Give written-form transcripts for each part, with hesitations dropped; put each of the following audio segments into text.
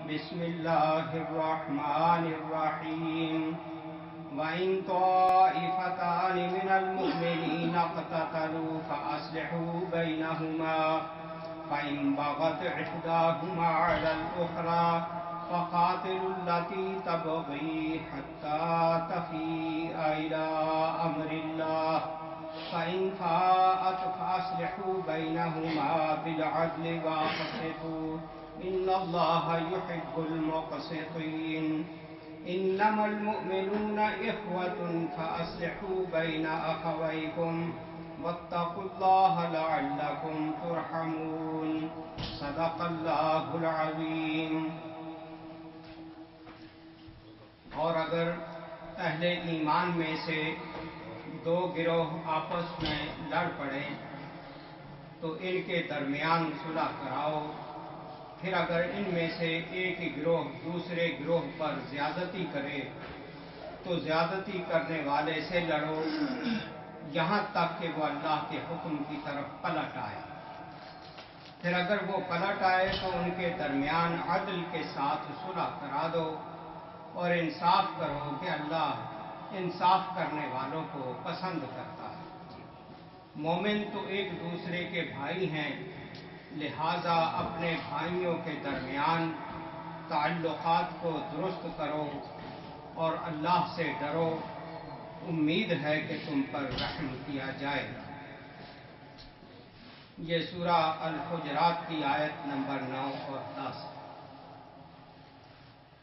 بسم الله الرحمن الرحيم وإن طائفتان من المؤمنين اقتتلوا فأصلحوا بينهما فإن بغت إحداهما على الأخرى فقاتلوا التي تبغي حتى تفيء إلى أمر الله فإن فاءت فأصلحوا بينهما بالعدل واقسطوا إن الله يحب المقسطين إنما المؤمنون إخوة فأصلحوا بين أخويكم واتقوا الله لعلكم ترحمون صدق اللہ العظیم۔ اور اگر اہل ایمان میں سے دو گروہ آپس میں لڑ پڑیں تو ان کے درمیان صلح کراؤ، پھر اگر ان میں سے ایک ہی گروہ دوسرے گروہ پر زیادتی کرے تو زیادتی کرنے والے سے لڑو یہاں تک کہ وہ اللہ کے حکم کی طرف پلٹ آئے، پھر اگر وہ پلٹ آئے تو ان کے درمیان عدل کے ساتھ صلح کرا دو اور انصاف کرو کہ اللہ انصاف کرنے والوں کو پسند کرتا ہے۔ مومن تو ایک دوسرے کے بھائی ہیں، لہذا اپنے بھائیوں کے درمیان تعلقات کو درست کرو اور اللہ سے ڈرو، امید ہے کہ تم پر رحم کیا جائے۔ یہ سورہ الحجرات کی آیت نمبر 9 اور 10۔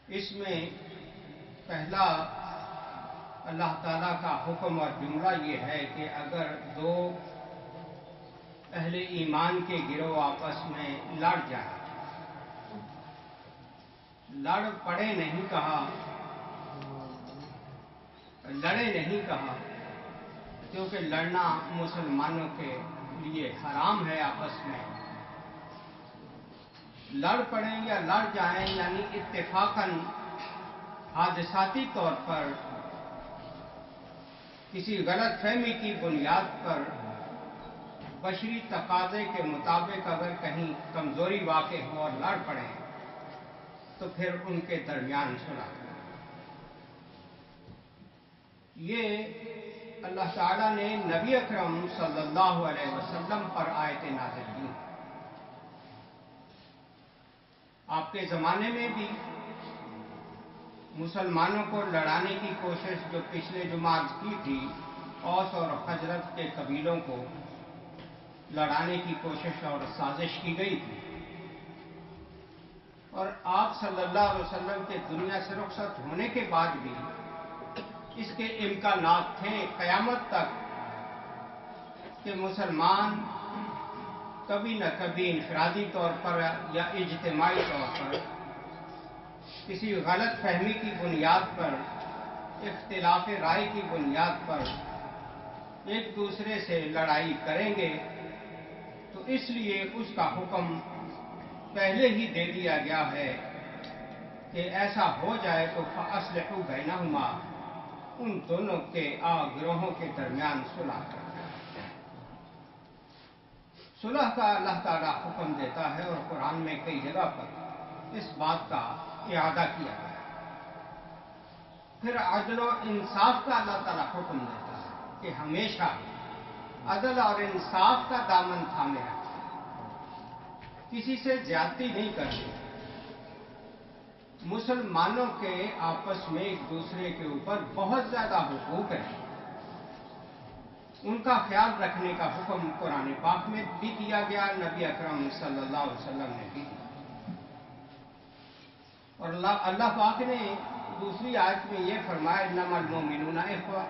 اس میں پہلا اللہ تعالیٰ کا حکم اور جملہ یہ ہے کہ اگر دو اہل ایمان کے گروہ آپس میں لڑ جائیں، لڑ پڑے نہیں کہا، لڑے نہیں کہا، کیونکہ لڑنا مسلمانوں کے لیے حرام ہے۔ آپس میں لڑ پڑیں یا لڑ جائیں یعنی اتفاقاً حادثاتی طور پر کسی غلط فہمی کی بنیاد پر بشری تقاضے کے مطابق اگر کہیں کمزوری واقع ہو اور لڑ پڑیں تو پھر ان کے درمیان صلح کریں۔ یہ اللہ تعالیٰ نے نبی اکرم صلی اللہ علیہ وسلم پر آیت نازل کی۔ آپ کے زمانے میں بھی مسلمانوں کو لڑانے کی کوشش جو پچھلے جمعہ کی تھی، اوس اور خزرج کے قبیلوں کو لڑانے کی کوشش اور سازش کی گئی تھی، اور آپ صلی اللہ علیہ وسلم کے دنیا سے رخصت ہونے کے بعد بھی اس کے امکانات تھے قیامت تک کہ مسلمان کبھی نہ کبھی انفرادی طور پر یا اجتماعی طور پر کسی غلط فہمی کی بنیاد پر، اختلاف رائے کی بنیاد پر ایک دوسرے سے لڑائی کریں گے، تو اس لیے اس کا حکم پہلے ہی دے دیا گیا ہے کہ ایسا ہو جائے تو فَأَصْلِحُوا بَيْنَهُمَا، ان دونوں کے گروہوں کے درمیان صلح کر دیں۔ صلح کا اللہ تعالیٰ حکم دیتا ہے اور قرآن میں کئی جگہ پر اس بات کا اعادہ کیا گیا۔ پھر عدل و انصاف کا اللہ تعالیٰ حکم دیتا ہے کہ ہمیشہ عدل اور انصاف کا دامن تھامے رکھیں، کسی سے زیادتی نہیں کرنی۔ مسلمانوں کے آپس میں ایک دوسرے کے اوپر بہت زیادہ حقوق ہیں، ان کا خیال رکھنے کا حکم قرآن پاک میں بھی دیا گیا، نبی اکرم صلی اللہ علیہ وسلم نے بھی دیا، اور اللہ پاک نے دوسری آیت میں یہ فرمایا انما المؤمنون اخوہ،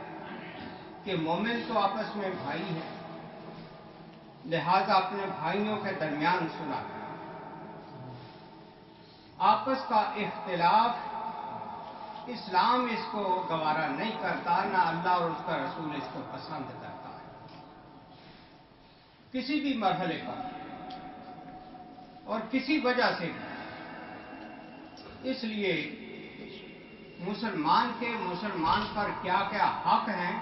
کہ مومن تو آپس میں بھائی ہیں، لہذا اپنے بھائیوں کے درمیان صلح کریں۔ آپس کا اختلاف اسلام اس کو گوارا نہیں کرتا، نہ اللہ اور اس کا رسول اس کو پسند کرتا ہے کسی بھی مرحلے پر اور کسی وجہ سے بھی۔ اس لیے مسلمان پر کیا کیا حق ہیں،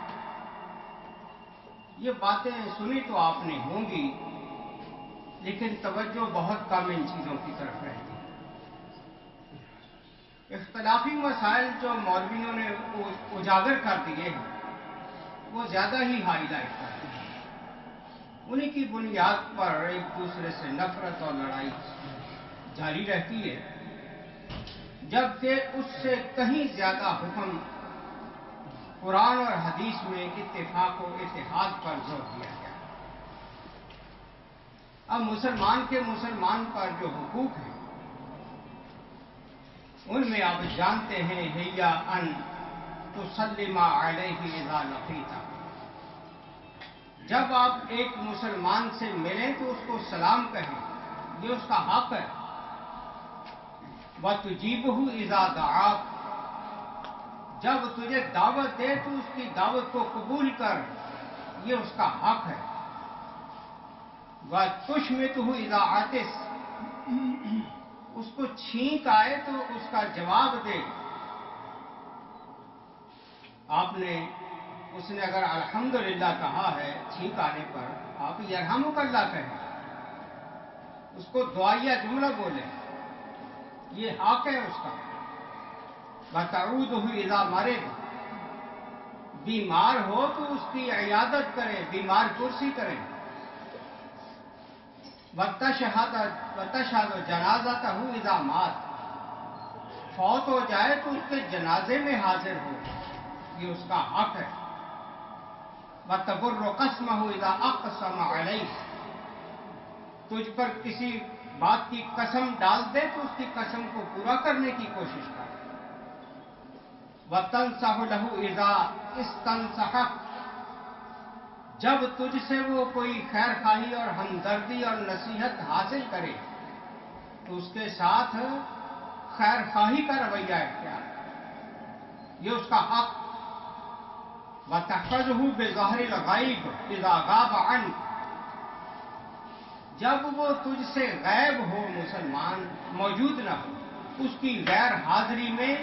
یہ باتیں سنی تو آپ نے ہوں گی، لیکن توجہ بہت کم ان چیزوں کی طرف رہتی ہے۔ اختلافی مسائل جو مولویوں نے اجاگر کر دیے ہیں وہ زیادہ ہی ہائی لائٹ کرتے ہیں. انہی کی بنیاد پر ایک دوسرے سے نفرت اور لڑائی جاری رہتی ہے، جبکہ اس سے کہیں زیادہ حکم قرآن اور حدیث میں اتفاق و اتحاد پر زور دیا گیا. اب مسلمان کے مسلمان پر جو حقوق ہیں ان میں آپ جانتے ہیں ہیا ان تسلم علیہ اذا لقیتا. جب آپ ایک مسلمان سے ملیں تو اس کو سلام کہیں، یہ اس کا حق ہے. وَتُجِيبُهُ اِذَا دَعَاكَ. جب تجھے دعوت دے تو اس کی دعوت کو قبول کر، یہ اس کا حق ہے. وَتُشْمِتُهُ اِذَا عَطِسَ. اس کو چھینک آئے تو اس کا جواب دے. اس نے اگر الحمدللہ کہا ہے چھینک آنے پر، آپ یرحمک اللہ کہیں، اس کو دعائیہ جملہ بولیں، یہ حق ہے اس کا. وَتَعُودُهُ اِذَا مَرِضَ. بیمار ہو تو اس کی عیادت کریں، بیمار کرسی کریں. وَتَشْهَدُ جَنَازَتَهُ اِذَا مَاتَ. فوت ہو جائے تو اس کے جنازے میں حاضر ہو، یہ اس کا حق ہے. وَتَبُرُّ قَسْمَهُ اِذَا أَقْسَمَ عَلَيْهِ. تجھ پر کسی بات کی قسم ڈال دے تو اس کی قسم کو پورا کرنے کی کوشش کر. وَتَنْصَحُ لَهُ اِذَا اسْتَنْصَحَكَ. جب تجھ سے وہ کوئی خیر خواہی اور ہمدردی اور نصیحت حاصل کرے تو اس کے ساتھ خیر خواہی کا رویہ اختیار کرے، یہ اس کا حق. وَتَحْفَظُهُ بِظَهْرِ الْغَيْبِ اِذَا غَابَ عَنْكَ. جب وہ تجھ سے غائب ہو، مسلمان موجود نہ ہو، اس کی غیر حاضری میں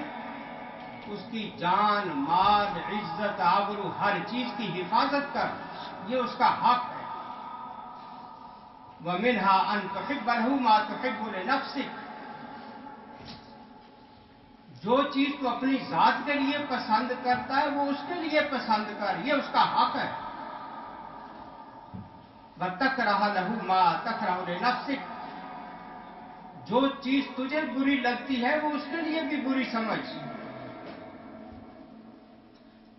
اس کی جان، مال، عزت، آبرو، ہر چیز کی حفاظت کر، یہ اس کا حق ہے. وَمِنْهَا أَن تُحِبَّ لَهُ مَا تُحِبُّ لِنَفْسِكَ. جو چیز تو اپنی ذات کے لیے پسند کرتا ہے وہ اس کے لیے پسند کر، یہ اس کا حق ہے. وَتَكْرَهَ لَهُ مَا تَكْرَهُ لِنَفْسِكَ. جو چیز تجھے بری لگتی ہے وہ اس کے لیے بھی بری سمجھ.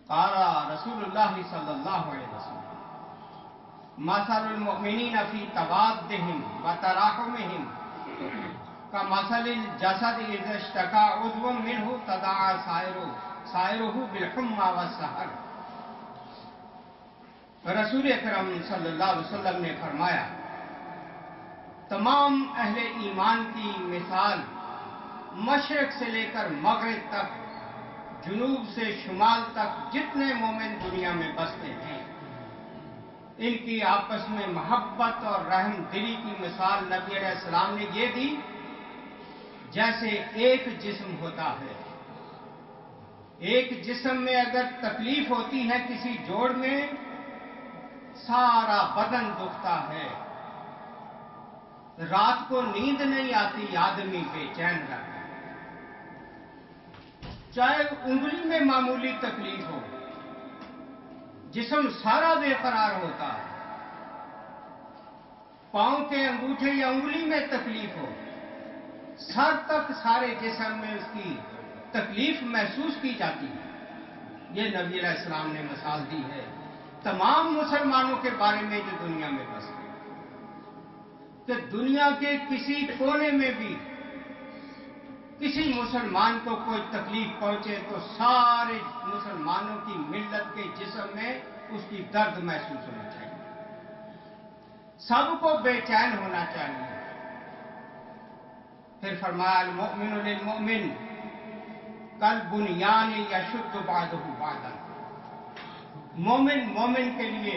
قال رسول اللہ صلی اللہ علیہ وسلم مثل المؤمنین فی توادہم وتراحمہم کمثل الجسد اذا اشتکا عضو منہ تداعی سائرہ بالحمى والسہر. رسول اکرم صلی اللہ علیہ وسلم نے فرمایا تمام اہل ایمان کی مثال مشرق سے لے کر مغرب تک، جنوب سے شمال تک جتنے مومن دنیا میں بستے ہیں، ان کی آپس میں محبت اور رحم دلی کی مثال نبی علیہ السلام نے یہ دی جیسے ایک جسم ہوتا ہے. ایک جسم میں اگر تکلیف ہوتی ہے کسی جوڑ میں، سارا بدن دکھتا ہے، رات کو نیند نہیں آتی، آدمی بے چین رہتا ہے. چاہے انگلی میں معمولی تکلیف ہو، جسم سارا بے قرار ہوتا ہے. پاؤں کے انگوٹھے یا انگلی میں تکلیف ہو، سر تک سارے جسم میں اس کی تکلیف محسوس کی جاتی ہے. یہ نبی علیہ السلام نے مثال دی ہے تمام مسلمانوں کے بارے میں جو دنیا میں بستے ہیں، کہ دنیا کے کسی کونے میں بھی کسی مسلمان کو کوئی تکلیف پہنچے تو سارے مسلمانوں کی ملت کے جسم میں اس کی درد محسوس ہونا چاہیے، سب کو بے چین ہونا چاہیے. پھر فرمایا المؤمن للمؤمن کالبنیان یشد بعضہ بعضا. مومن مومن کے لیے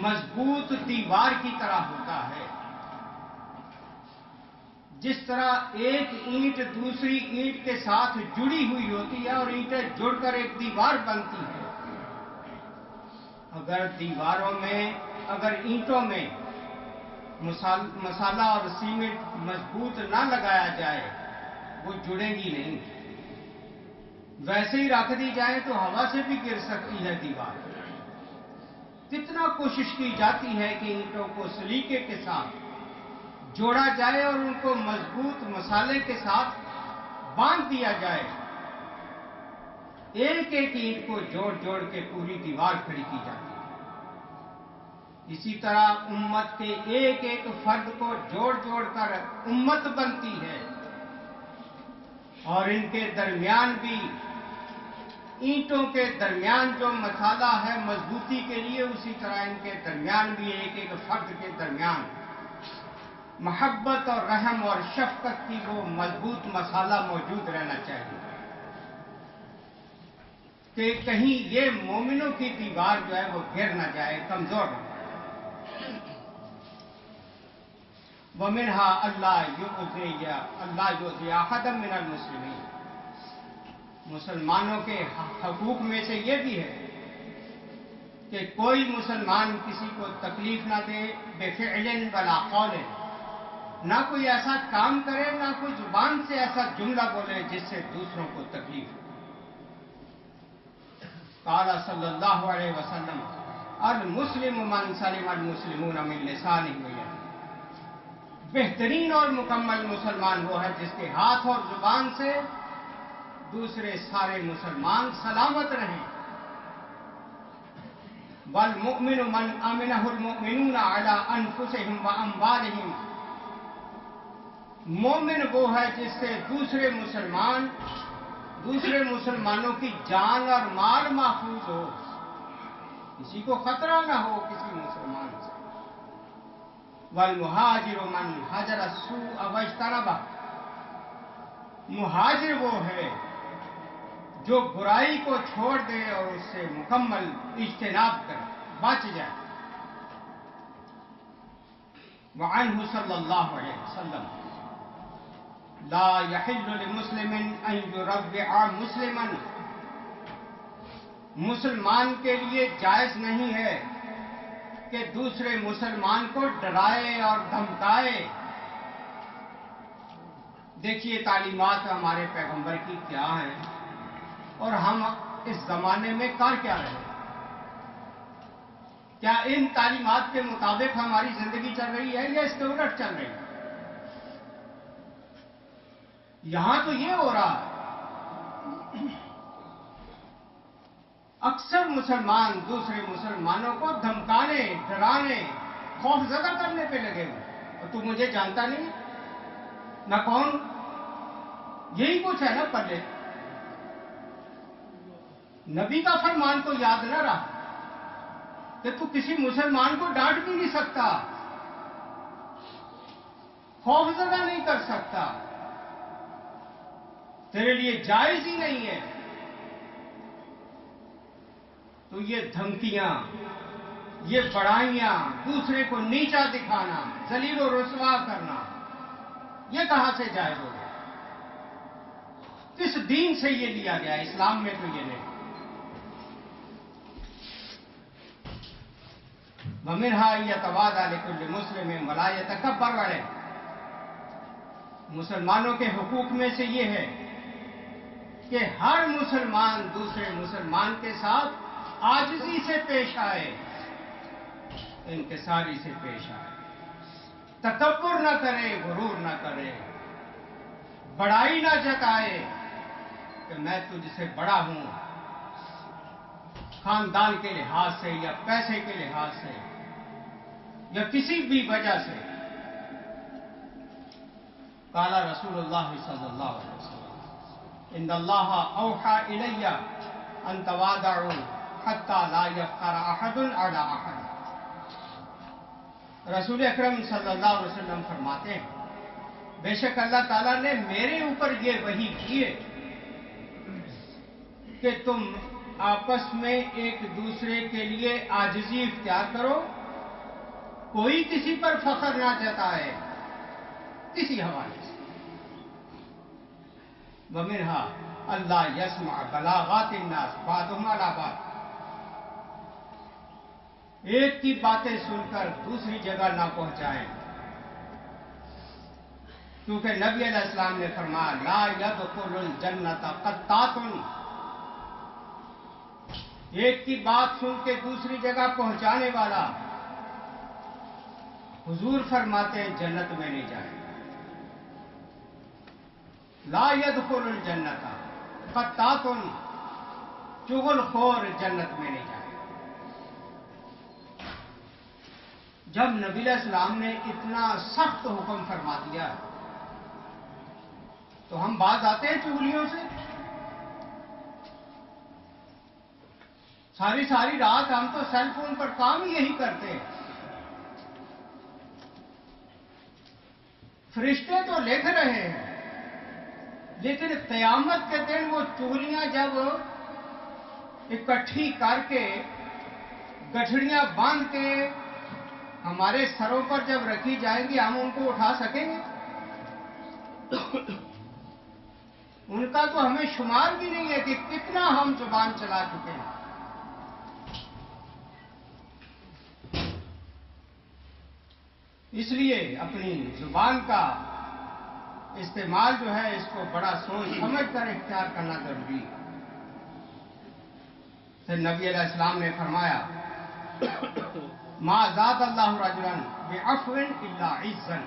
مضبوط دیوار کی طرح ہوتا ہے. جس طرح ایک اینٹ دوسری اینٹ کے ساتھ جڑی ہوئی ہوتی ہے اور اینٹیں جڑ کر ایک دیوار بنتی ہے، اگر اینٹوں میں مسالہ اور سیمنٹ مضبوط نہ لگایا جائے، وہ جڑیں گی نہیں. ویسے ہی رکھ دی جائے تو ہوا سے بھی گر سکتی ہے دیوار. کتنا کوشش کی جاتی ہے کہ اینٹوں کو سلیقے کے ساتھ جوڑا جائے اور ان کو مضبوط مسالے کے ساتھ باندھ دیا جائے. ایک ایک اینٹ کو جوڑ جوڑ کے پوری دیوار کھڑی کی جاتی ہے. اسی طرح امت کے ایک ایک فرد کو جوڑ جوڑ کر امت بنتی ہے. اور ان کے درمیان بھی اینٹوں کے درمیان جو مسالہ ہے مضبوطی کے لیے، اسی طرح ان کے درمیان بھی ایک ایک فرد کے درمیان محبت اور رحم اور شفقت کی وہ مضبوط مسالہ موجود رہنا چاہیے کہ کہیں یہ مومنوں کی دیوار جو ہے وہ گر نہ جائے، کمزور نہ جائے. وَمِنْهَا اللہ یؤذی احدا من المسلمین. مسلمانوں کے حقوق میں سے یہ بھی ہے کہ کوئی مسلمان کسی کو تکلیف نہ دے، بفعل ولا قول، نہ کوئی ایسا کام کرے، نہ کوئی زبان سے ایسا جملہ بولے جس سے دوسروں کو تکلیف ہو. قال صلی اللہ علیہ وسلم المسلم من سلم المسلمون من لسانہ ویدہ. بہترین اور مکمل مسلمان وہ ہے جس کے ہاتھ اور زبان سے دوسرے سارے مسلمان سلامت رہیں. والمؤمن من امنہ المؤمنون علی انفسہم واموالہم. مومن وہ ہے جس سے دوسرے مسلمانوں کی جان اور مال محفوظ ہو، کسی کو خطرہ نہ ہو کسی مسلمان سے. والمہاجر من ہجر السوء واجتنبہ. مہاجر وہ ہے جو برائی کو چھوڑ دے اور اس سے مکمل اجتناب کرے، بچ جائے. وعنہ صلی اللہ علیہ وسلم لا یحل لمسلم ان یروع مسلما. مسلمان کے لیے جائز نہیں ہے کہ دوسرے مسلمان کو ڈرائے اور دھمکائے. دیکھیے تعلیمات ہمارے پیغمبر کی کیا ہیں اور ہم اس زمانے میں کر کیا رہے ہیں. کیا ان تعلیمات کے مطابق ہماری زندگی چل رہی ہے یا اس کے الٹ چل رہی ہے؟ یہاں تو یہ ہو رہا ہے، اکثر مسلمان دوسرے مسلمانوں کو دھمکانے، ڈرانے، خوف زدہ کرنے پہ لگے ہوئے. اور تو مجھے جانتا نہیں نہ کون، یہی کچھ ہے نا پہلے. نبی کا فرمان تو یاد نہ رہا کہ تو کسی مسلمان کو ڈانٹ بھی نہیں سکتا، خوف زدہ نہیں کر سکتا، تیرے لیے جائز ہی نہیں ہے. تو یہ دھمکیاں، یہ بڑائیاں، دوسرے کو نیچا دکھانا، ذلیل و رسوا کرنا، یہ کہاں سے جائز ہو گیا؟ کس دین سے یہ لیا گیا؟ اسلام میں تو یہ نہیں. وَمِنْهَا يَتَوَاضَعُ لِكُلِّ مُسْلِمٍ وَلَا يَتَكَبَّرُ عَلَيْهِ. مسلمانوں کے حقوق میں سے یہ ہے کہ ہر مسلمان دوسرے مسلمان کے ساتھ عاجزی سے پیش آئے، انکساری سے پیش آئے، تکبر نہ کرے، غرور نہ کرے، بڑائی نہ جتائے کہ میں تجھ سے بڑا ہوں، خاندان کے لحاظ سے یا پیسے کے لحاظ سے یا کسی بھی وجہ سے. قال رسول اللہ صلی اللہ علیہ وسلم ان اللہ اوحى الی ان تواضعوا حتى لا يفخر احد على احد. رسول اکرم صلی اللہ علیہ وسلم فرماتے ہیں بے شک اللہ تعالیٰ نے میرے اوپر یہ وحی کی ہے کہ تم آپس میں ایک دوسرے کے لیے عاجزی اختیار کرو، کوئی کسی پر فخر نہ جتائے کسی حوالے سے. وَمِنْهَا اللہ يسمع بلاغات الناس بعضهم على بعض. ایک کی باتیں سن کر دوسری جگہ نہ پہنچائیں. کیونکہ نبی علیہ السلام نے فرمایا لا یدخل الجنت قطات، ایک کی بات سن کے دوسری جگہ پہنچانے والا، حضور فرماتے ہیں جنت میں نہیں جائے گا۔ لا يدخل الجنت قطات، چغل خور جنت میں نہیں جائے گا۔ جب نبی علیہ السلام نے اتنا سخت حکم فرما دیا تو ہم باز آتے ہیں چغلیوں سے؟ ساری ساری رات ہم تو سیل فون پر کام ہی یہی کرتے ہیں۔ فرشتے تو لکھ رہے ہیں، لیکن قیامت کے دن وہ چغلیاں جب اکٹھی کر کے گٹھڑیاں باندھ کے ہمارے سروں پر جب رکھی جائیں گی، ہم ان کو اٹھا سکیں گے؟ ان کا تو ہمیں شمار بھی نہیں ہے کہ کتنا ہم زبان چلا چکے ہیں۔ اس لیے اپنی زبان کا استعمال جو ہے اس کو بڑا سوچ سمجھ کر اختیار کرنا ضروری ہے۔ پھر نبی علیہ السلام نے فرمایا ما زاد اللہ رجلا بعفو الا عزا،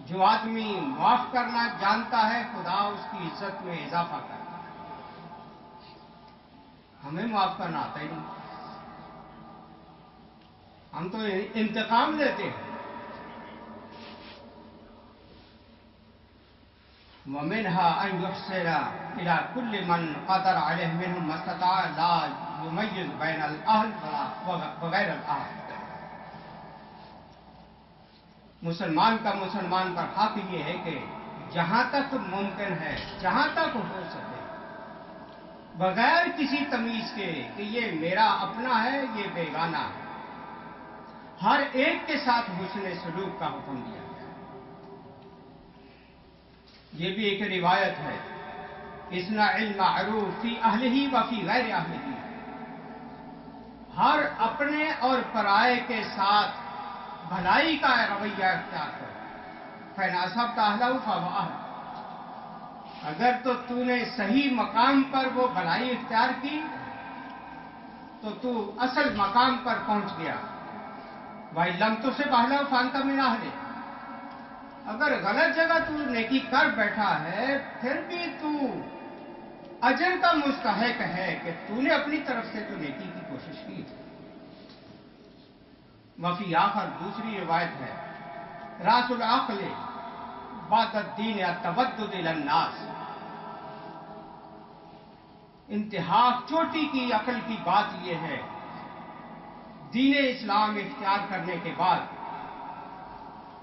جو آدمی معاف کرنا جانتا ہے خدا اس کی عزت میں اضافہ کرتا ہے۔ ہمیں معاف کرنا آتا ہی نہیں، ہم تو انتقام لیتے ہیں۔ وَمِنْهَا أَنْ يُحْسِنَ إِلَى كُلِّ مَنْ قَدَرَ عَلَيْهِ مِنْهُمْ مَا اسْتَطَاعَ لَا يُمَيِّزُ بَيْنَ الْأَهْلِ وَغَيْرِ الْأَهْلِ۔ مسلمان کا مسلمان پر حق یہ ہے کہ جہاں تک ممکن ہے، جہاں تک ہو سکے، بغیر کسی تمیز کے کہ یہ میرا اپنا ہے یہ بیگانہ ہے، ہر ایک کے ساتھ حسن سلوک کا حکم دیا گیا۔ یہ بھی ایک روایت ہے، اصنع المعروف فی اہلہ و فی غیر اہلہ، ہر اپنے اور پرائے کے ساتھ بھلائی کا رویہ اختیار کرو۔ فإن أصبت أهله فهو أهلك، اگر تو نے صحیح مقام پر وہ بھلائی اختیار کی تو تو اصل مقام پر پہنچ گیا۔ وَإِن لَمْ تُصِبْ أَهْلَهُ فَأَنْتَ مِنْ أَهْلِهِ، اگر غلط جگہ تو نیکی کر بیٹھا ہے پھر بھی تو اجر کا مستحق ہے کہ تو نے اپنی طرف سے تو نیکی کی کوشش کی۔ وفی آخر دوسری روایت ہے، راس العقل بعد الدین التودد الی الناس، انتہا چوٹی کی عقل کی بات یہ ہے دین اسلام اختیار کرنے کے بعد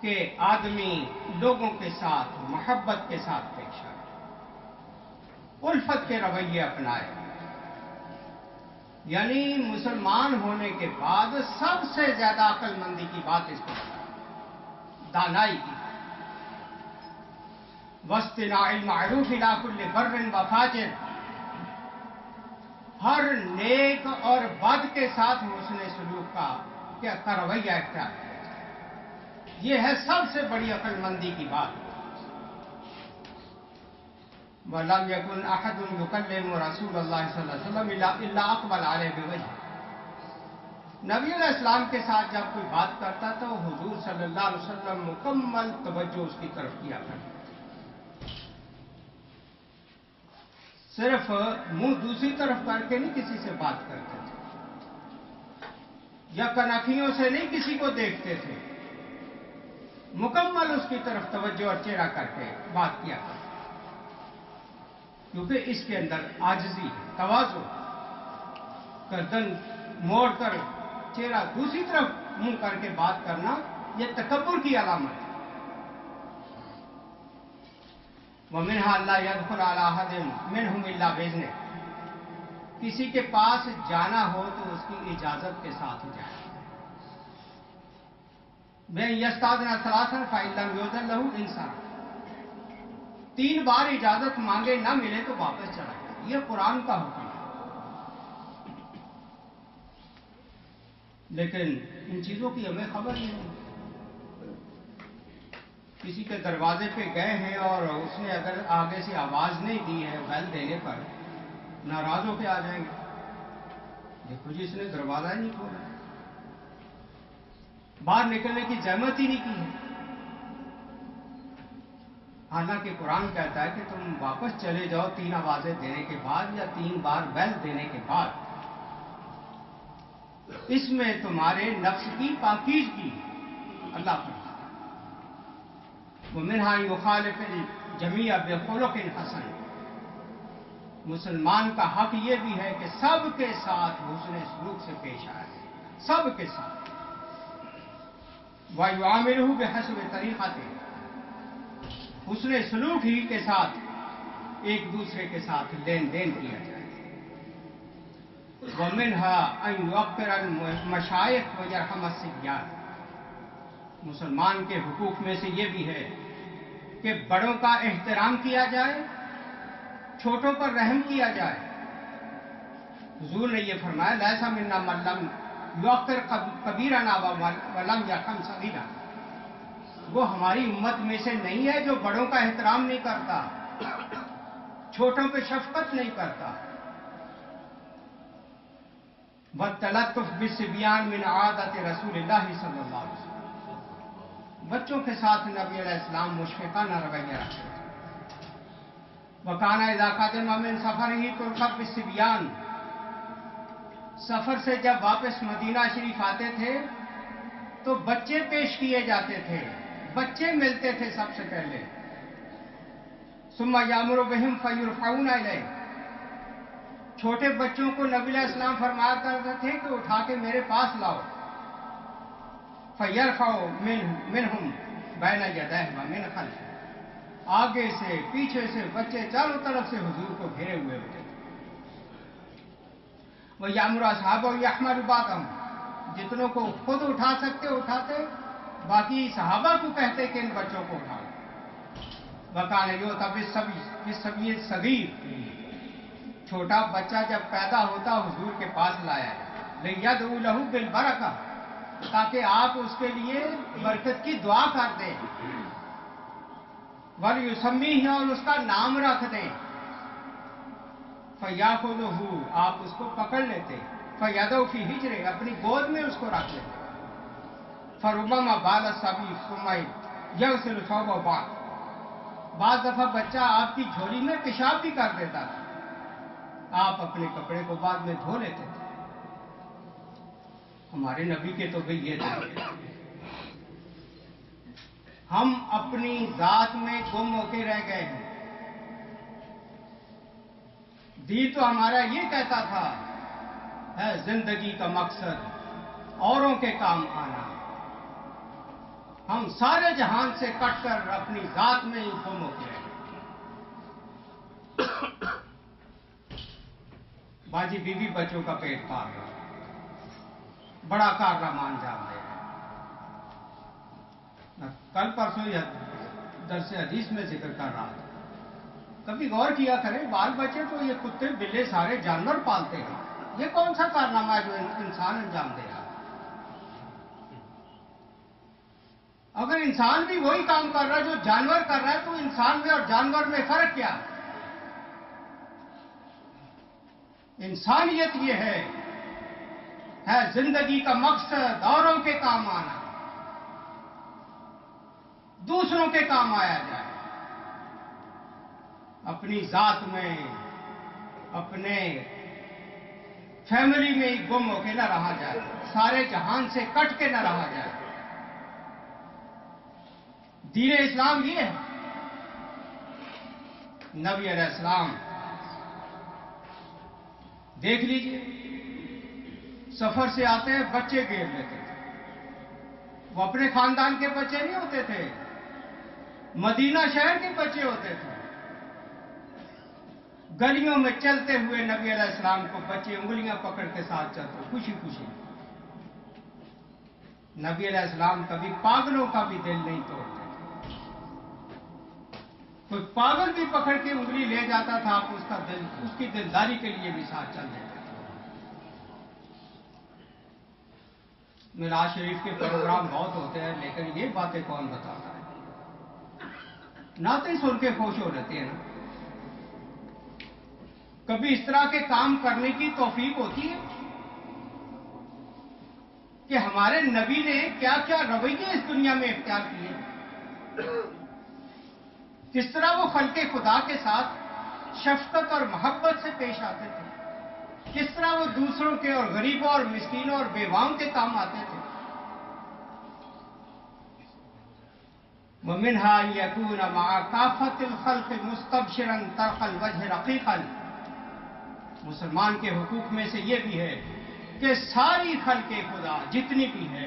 کہ آدمی لوگوں کے ساتھ محبت کے ساتھ پیش آئے، الفت کے رویے اپنائے۔ یعنی مسلمان ہونے کے بعد سب سے زیادہ عقل مندی کی بات اس کو دانائی کی، واصطناع المعروف الی کل بر و فاجر، ہر نیک اور بد کے ساتھ حسن سلوک کا رویہ اختیار کیا، یہ ہے سب سے بڑی عقل مندی کی بات۔ وَلَمْ يَكُنْ أَحَدٌ يُكَلِّمُ رَسُولَ اللَّهِ صلی اللہ علیہ وسلم إِلَّا أَقْبَلَ عَلَيْهِ بِوَجْهِهِ، نبی علیہ السلام کے ساتھ جب کوئی بات کرتا تو حضور صلی اللہ علیہ وسلم مکمل توجہ اس کی طرف کیا کرتے، صرف منہ دوسری طرف کر کے نہیں کسی سے بات کرتے تھے، یا کنکھیوں سے نہیں کسی کو دیکھتے تھے، مکمل اس کی طرف توجہ اور چہرہ کر کے بات کیا کرتے، کیونکہ اس کے اندر عاجزی، تواضع، گردن موڑ کر چہرہ دوسری طرف منہ کر کے بات کرنا یہ تکبر کی علامت ہے۔ وَمِنْهَا أَلَّا يَدْخُلَ عَلَىٰ أَحَدٍ مِّنْهُمْ إِلَّا بِإِذْنِهِ، کسی کے پاس جانا ہو تو اس کی اجازت کے ساتھ جائے۔ بِأَن يَسْتَأْذِنَ ثَلَاثًا فَإِن لَّمْ يُؤْذَن لَّهُ انصرف، 3 بار اجازت مانگے نہ ملے تو واپس چلا جائے، یہ قرآن کا حکم ہے، لیکن ان چیزوں کی ہمیں خبر نہیں ہے۔ کسی کے دروازے پہ گئے ہیں اور اس نے اگر آگے سے آواز نہیں دی ہے بیل دینے پر، ناراض ہو کے آ جائیں گے، دیکھو جی اس نے دروازہ ہی نہیں کھولا، باہر نکلنے کی زحمت ہی نہیں کی ہے۔ حالانکہ قرآن کہتا ہے کہ تم واپس چلے جاؤ 3 آوازیں دینے کے بعد یا 3 بار بیل دینے کے بعد، اس میں تمہارے نفس کی پاکیزگی اللہ فرماتا ہے۔ وَمِنْهَا يُخَالِفُ الْجَمِيعَ بِخُلُقٍ حَسَنٍ، مسلمان کا حق یہ بھی ہے کہ سب کے ساتھ حسن سلوک سے پیش آئے، سب کے ساتھ۔ وَيُعَامِلُهُ بِحَسَبِ طَرِيقَتِهِ، حسن سلوک ہی کے ساتھ ایک دوسرے کے ساتھ لین دین کیا جائے۔ وَمِنْهَا أَنْ يُوَقِّرَ الْمَشَائِخَ وَيَرْحَمَ الصِّبْيَانَ، مسلمان کے حقوق میں سے یہ بھی ہے کہ بڑوں کا احترام کیا جائے، چھوٹوں پر رحم کیا جائے۔ حضور نے یہ فرمایا لَيْسَ مِنَّا مَن لَّمْ يُوَقِّرْ كَبِيرَنَا وَلَمْ يَرْحَمْ صَغِيرَنَا، وہ ہماری امت میں سے نہیں ہے جو بڑوں کا احترام نہیں کرتا، چھوٹوں پہ شفقت نہیں کرتا۔ وَالتَّلَطُّفُ بِالصِّبْيَانِ مِنْ عَادَةِ رسول اللہ صلی اللہ علیہ وسلم، بچوں کے ساتھ نبی علیہ السلام مشفقانہ رویہ رکھتے تھے۔ وَكَانَ إِذَا قَدِمَ مِنْ سَفَرِهِ تُلْقَبُ بِالصِّبْيَانِ، سفر سے جب واپس مدینہ شریف آتے تھے تو بچے پیش کیے جاتے تھے، بچے ملتے تھے سب سے پہلے۔ ثُمَّ يَأْمُرُ بِهِمْ فَيُرْفَعُونَ إِلَيْهِ، چھوٹے بچوں کو نبی علیہ السلام فرمایا کرتے تھے کہ اٹھا کے میرے پاس لاؤ۔ فَيَرْفَعُ مِنْهُمْ بَيْنَ يَدَيْهِ وَمِنْ خَلْفِهِ، آگے سے پیچھے سے بچے چاروں طرف سے حضور کو گھیرے ہوئے ہوتے تھے۔ وَيَأْمُرُ أَصْحَابَهُ يَحْمَلُوا بَعْضَهُمْ، جتنوں کو خود اٹھا سکتے اٹھاتے، باقی صحابہ کو کہتے کہ ان بچوں کو اٹھاؤ۔ وَكَانَ يُؤْتَى بِالصَّبِيِّ الصَّغِيرِ، چھوٹا بچہ جب پیدا ہوتا حضور کے پاس لایا جائے، لِيَدْعُوا لَهُ بِالْبَرَكَةِ، تاکہ آپ اس کے لیے برکت کی دعا کر دیں۔ وَلْيُسَمِّيهِ، اور اس کا نام رکھ دیں۔ فَيَأْخُذُهُ، آپ اس کو پکڑ لیتے۔ فَيَضَعُ فِي حِجْرِهِ، اپنی گود میں اس کو رکھ لیتے۔ فَرُبَّمَا بَالَ الصَّبِيُّ ثُمَّ يَغْسِلُ ثَوْبَهُ، بعض دفعہ بچہ آپ کی جھولی میں پیشاب بھی کر دیتا تھا، آپ اپنے کپڑے کو بعد میں دھو لیتے تھے۔ ہمارے نبی کے تو بھئی یہ طریقے، ہم اپنی ذات میں گم ہو کے رہ گئے ہیں۔ دین تو ہمارا یہ کہتا تھا ہے زندگی کا مقصد اوروں کے کام آنا، ہم سارے جہان سے کٹ کر اپنی ذات میں ہی گم ہو کے رہ گئے۔ باجی بیوی بچوں کا پیٹ پال رہا، بڑا کارنامہ انجام دے رہا۔ کل پرسوں درس حدیث میں ذکر کر رہا تھا، کبھی غور کیا کریں، بال بچے تو یہ کتے بلے سارے جانور پالتے ہیں، یہ کون سا کارنامہ ہے جو انسان انجام دے رہا ہے؟ اگر انسان بھی وہی کام کر رہا ہے جو جانور کر رہا ہے تو انسان میں اور جانور میں فرق کیا ہے؟ انسانیت یہ ہے زندگی کا مقصد اوروں کے کام آنا، دوسروں کے کام آیا جائے، اپنی ذات میں اپنے فیملی میں ہی گم ہو کے نہ رہا جائے، سارے جہان سے کٹ کے نہ رہا جائے۔ دین اسلام یہ ہے۔ نبی علیہ السلام دیکھ لیجئے، سفر سے آتے ہیں بچے گھیر لیتے تھے، وہ اپنے خاندان کے بچے نہیں ہوتے تھے، مدینہ شہر کے بچے ہوتے تھے۔ گلیوں میں چلتے ہوئے نبی علیہ السلام کو بچے انگلیاں پکڑ کے ساتھ چلتے، خوشی خوشی۔ نبی علیہ السلام کبھی پاگلوں کا بھی دل نہیں توڑتے تھے، کوئی پاگل بھی پکڑ کے انگلی لے جاتا تھا، آپ اس کی دلداری کے لیے بھی ساتھ چل دیتے تھے۔ میلاد شریف کے پروگرام بہت ہوتے ہیں، لیکن یہ باتیں کون بتاتا ہے؟ نعتیں سن کے خوش ہو لیتے ہیں نا. کبھی اس طرح کے کام کرنے کی توفیق ہوتی ہے کہ ہمارے نبی نے کیا کیا رویے اس دنیا میں اختیار کیے، کس طرح وہ خلق خدا کے ساتھ شفقت اور محبت سے پیش آتے تھے، کس طرح وہ دوسروں کے اور غریبوں اور مسکینوں اور بیواؤں کے کام آتے تھے. وَمِنْهَا أَن يَكُونَ مَعَ كَافَةِ الْخَلْقِ مُسْتَبْشِرًا طَرْقَ الْوَجْهِ رَقِيقًا. مسلمان کے حقوق میں سے یہ بھی ہے کہ ساری خلق خدا جتنی بھی ہے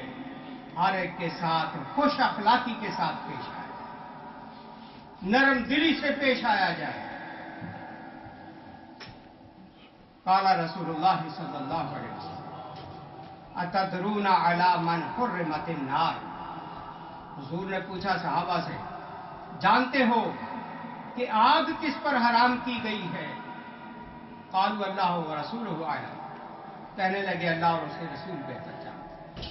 ہر ایک کے ساتھ خوش اخلاقی کے ساتھ پیش آیا جائے، نرم دلی سے پیش آیا جائے. قال رسول اللہ صلی اللہ علیہ وسلم اتدرون علی من حرمت النار. حضور نے پوچھا صحابہ سے، جانتے ہو کہ آگ کس پر حرام کی گئی ہے؟ قالوا اللہ و رسولہ اعلم. کہنے لگے اللہ اور اس کے رسول بہتر جانتے.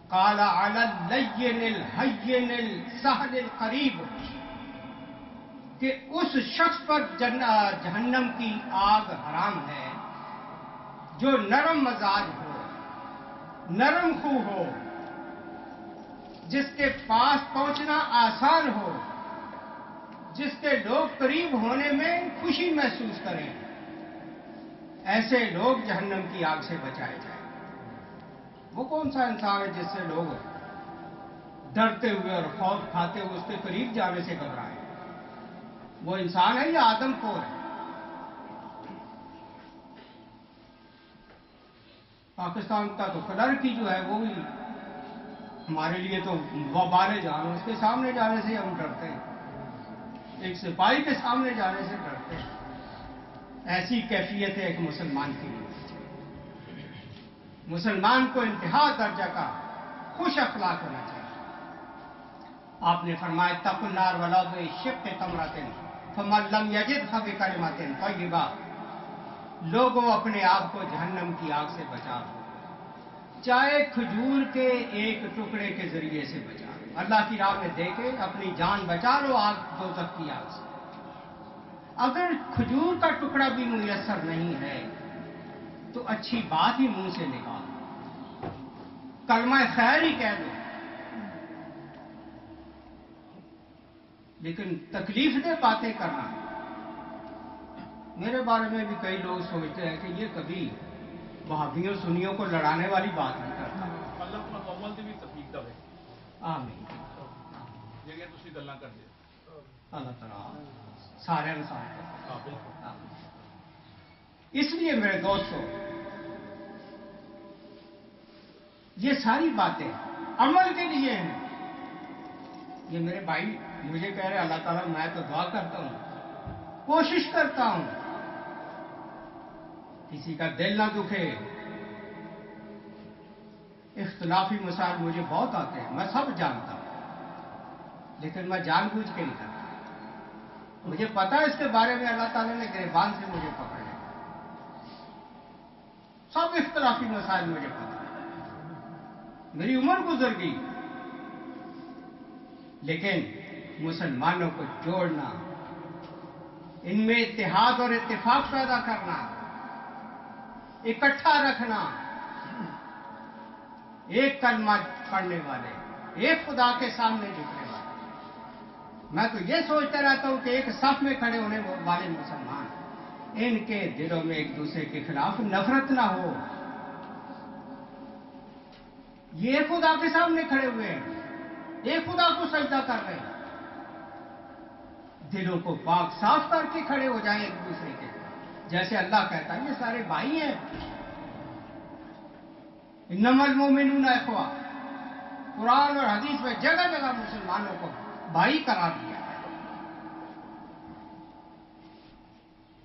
قال علی اللین الہین السہل القریب. کہ اس شخص پر جہنم کی آگ حرام ہے جو نرم مزاج ہو، نرم خو ہو، جس کے پاس پہنچنا آسان ہو، جس کے لوگ قریب ہونے میں خوشی محسوس کریں. ایسے لوگ جہنم کی آگ سے بچائے جائیں. وہ کون سا انسان ہے جس سے لوگ ڈرتے ہوئے اور خوف کھاتے ہوئے اس کے قریب جانے سے گھبرائیں؟ وہ انسان ہے یا آدم خور ہے؟ پاکستان کا تو کلر کی جو ہے وہ بھی ہمارے لیے تو وبال جان، اس کے سامنے جانے سے ہم ڈرتے ہیں، ایک سپاہی کے سامنے جانے سے ڈرتے ہیں. ایسی کیفیت ہے ایک مسلمان کے لیے. مسلمان کو انتہا درجہ کا خوش اخلاق ہونا چاہیے. آپ نے فرمایا اتقوا النار ولو بشق تمرۃ فمن لم یجدها بکلمۃ طیبہ. لوگوں اپنے آپ کو جہنم کی آگ سے بچا لو، چاہے کھجور کے ایک ٹکڑے کے ذریعے سے بچا لو. اللہ کی راہ میں دے کے اپنی جان بچا لو آگ دوزخ کی آگ سے. اگر کھجور کا ٹکڑا بھی میسر نہیں ہے تو اچھی بات ہی منہ سے نکال، کلمہ خیر ہی کہہ دو. لیکن تکلیف دہ باتیں کرنا، میرے بارے میں بھی کئی لوگ سوچتے ہیں کہ یہ کبھی وہابیوں سنیوں کو لڑانے والی بات نہیں کرتا. اللہ اپنا قوموں سے بھی تفریق دے. آمین. یہ تسی گلاں کردے اللہ تعالیٰ سارے انسان کو. اس لیے میرے دوستوں یہ ساری باتیں عمل کے لیے ہیں. یہ میرے بھائی مجھے کہہ رہے اللہ تعالیٰ میں تو دعا کرتا ہوں، کوشش کرتا ہوں کسی کا دل نہ دکھے. اختلافی مسائل مجھے بہت آتے ہیں، میں سب جانتا ہوں، لیکن میں جان بوجھ کے نہیں کرتا. مجھے پتا ہے اس کے بارے میں اللہ تعالیٰ نے گریبان سے مجھے پکڑ لیا. سب اختلافی مسائل مجھے پتا ہے، میری عمر گزر گئی. لیکن مسلمانوں کو جوڑنا، ان میں اتحاد اور اتفاق پیدا کرنا، اکٹھا رکھنا، ایک کلمہ پڑھنے والے، ایک خدا کے سامنے جھکنے والے. میں تو یہ سوچتا رہتا ہوں کہ ایک صف میں کھڑے ہونے والے مسلمان، ان کے دلوں میں ایک دوسرے کے خلاف نفرت نہ ہو. یہ خدا کے سامنے کھڑے ہوئے ہیں، ایک خدا کو سجدہ کر رہے ہیں. دلوں کو پاک صاف کر کے کھڑے ہو جائیں ایک دوسرے کے، جیسے اللہ کہتا ہے یہ سارے بھائی ہیں. انما المؤمنون اخوہ. قرآن اور حدیث میں جگہ جگہ مسلمانوں کو بھائی قرار دیا ہے.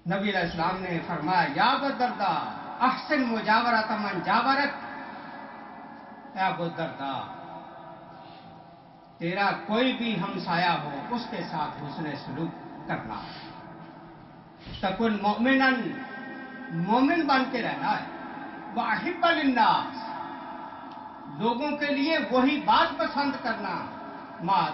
نبی علیہ السلام نے فرمایا یا ابا الدرداء احسن مجاورۃ من جاورک. اے ابو الدرداء تیرا کوئی بھی ہمسایہ ہو اس کے ساتھ حسن سلوک کرنا، تکن مؤمنا، مومن بن کے رہنا ہے. واحب للناس، لوگوں کے لیے وہی بات پسند کرنا، ما